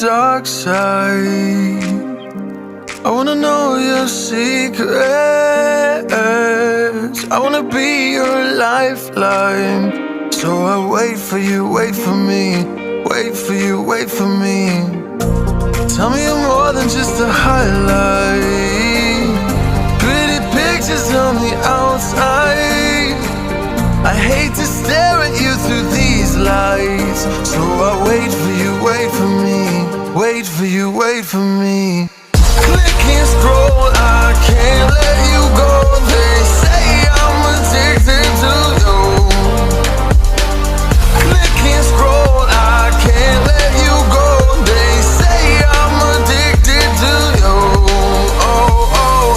dark side. I wanna know your secrets. I wanna be your lifeline. So I wait for you, wait for me. Wait for you, wait for me. Tell me you're more than just a highlight. Pretty pictures on the outside. I hate to stare at you through these lights. So I wait for you, wait for me. Wait for you, wait for me. Click and scroll, I can't let you go. They say I'm addicted to you. Click and scroll, I can't let you go. They say I'm addicted to you. Oh, oh,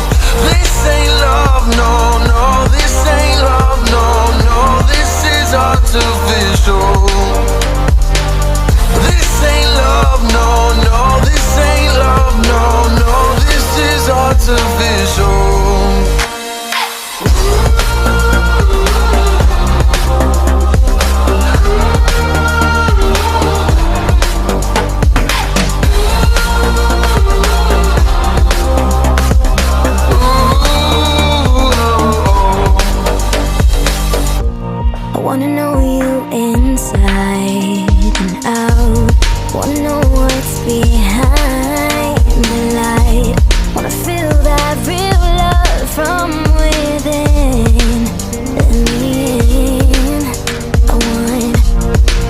this ain't love, no, no. This ain't love, no, no. This is artificial. This ain't love, no, no. This ain't love, no, no. This is artificial. I wanna know you inside and out. Wanna know what's behind the light. Wanna feel that real love from within. Let me in. I want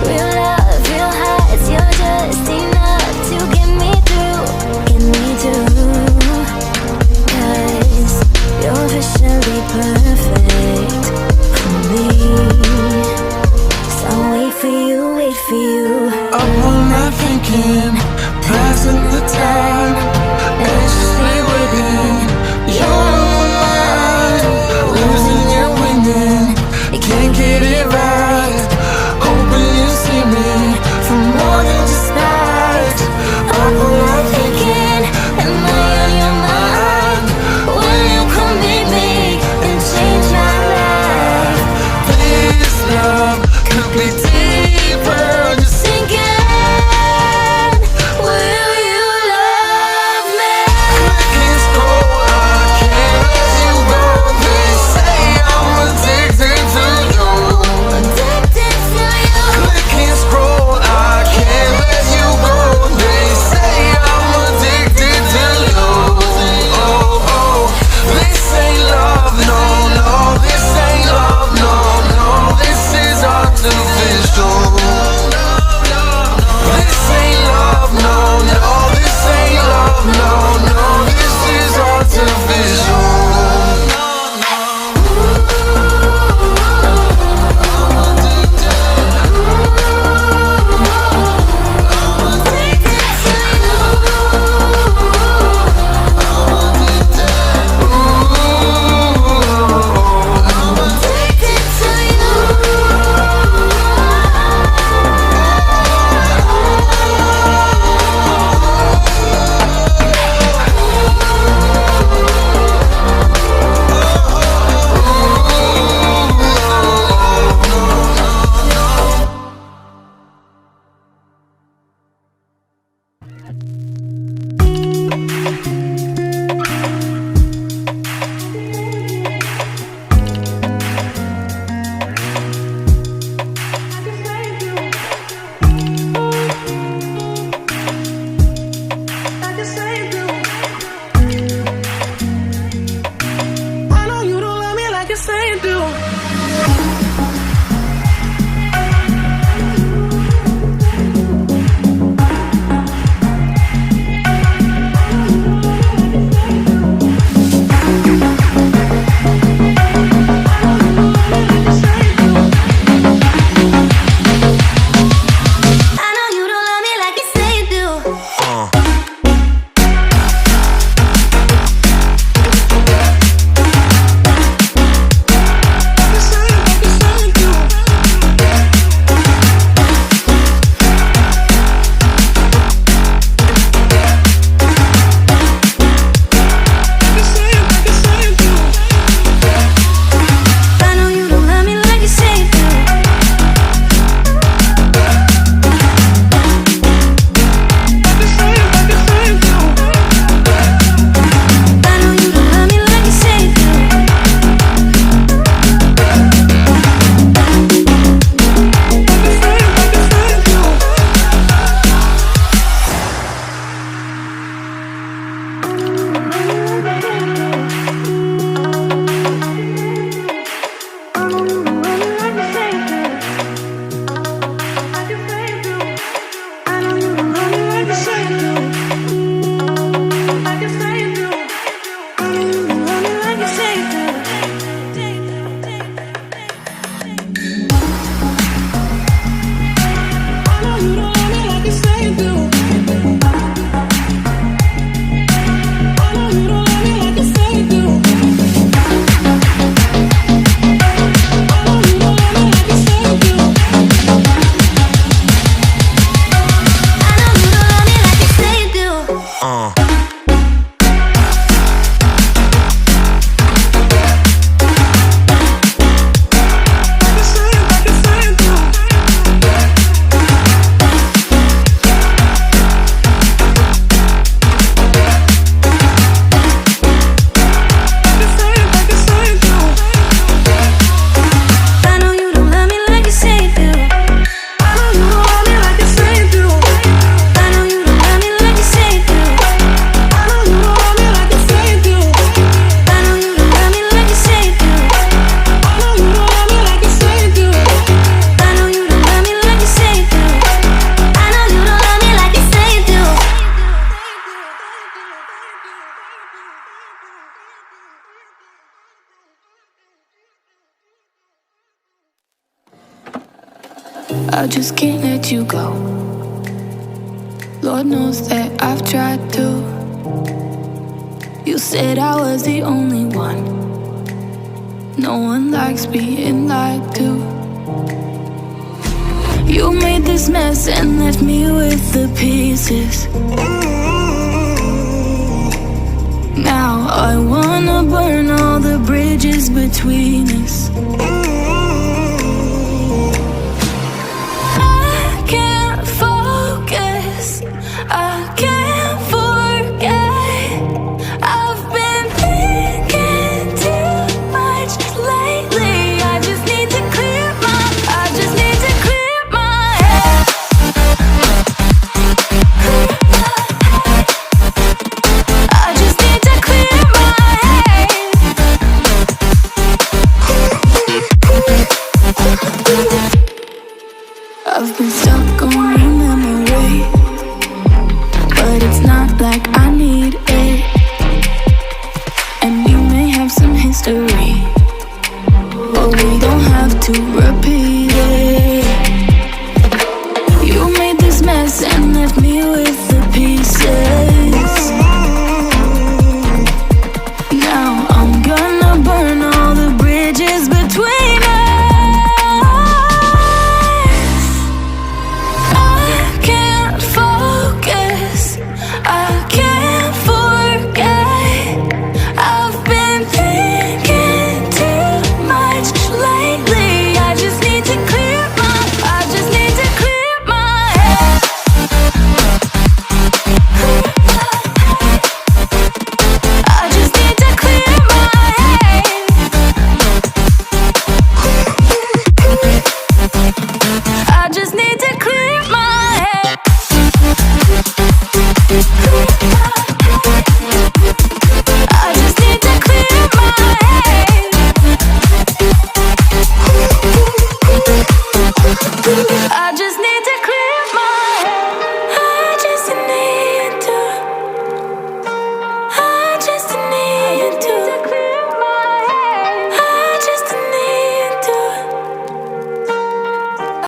real love, real highs. You're just enough to get me through, get me through. 'Cause you're officially perfect for me. So wait for you, wait for you. Up all night thinking, passing the time, anxiously waiting. You're on my mind, losing and winning. You can't get it right. Hoping you see me for more than just night. Up all night thinking, am I on your mind? Will you come meet me and change my life? This love could be deeper. Just Sinking, I just can't let you go. Lord knows that I've tried to. You said I was the only one. No one likes being lied to. You made this mess and left me with the pieces. Now I wanna burn all the bridges between us. I can't focus, I can't forget. I've been thinking too much lately. I just need to clear my head. I just need to clear my head. I've been stuck on your memory, but it's not like I need it. And you may have some history, but we don't have to repeat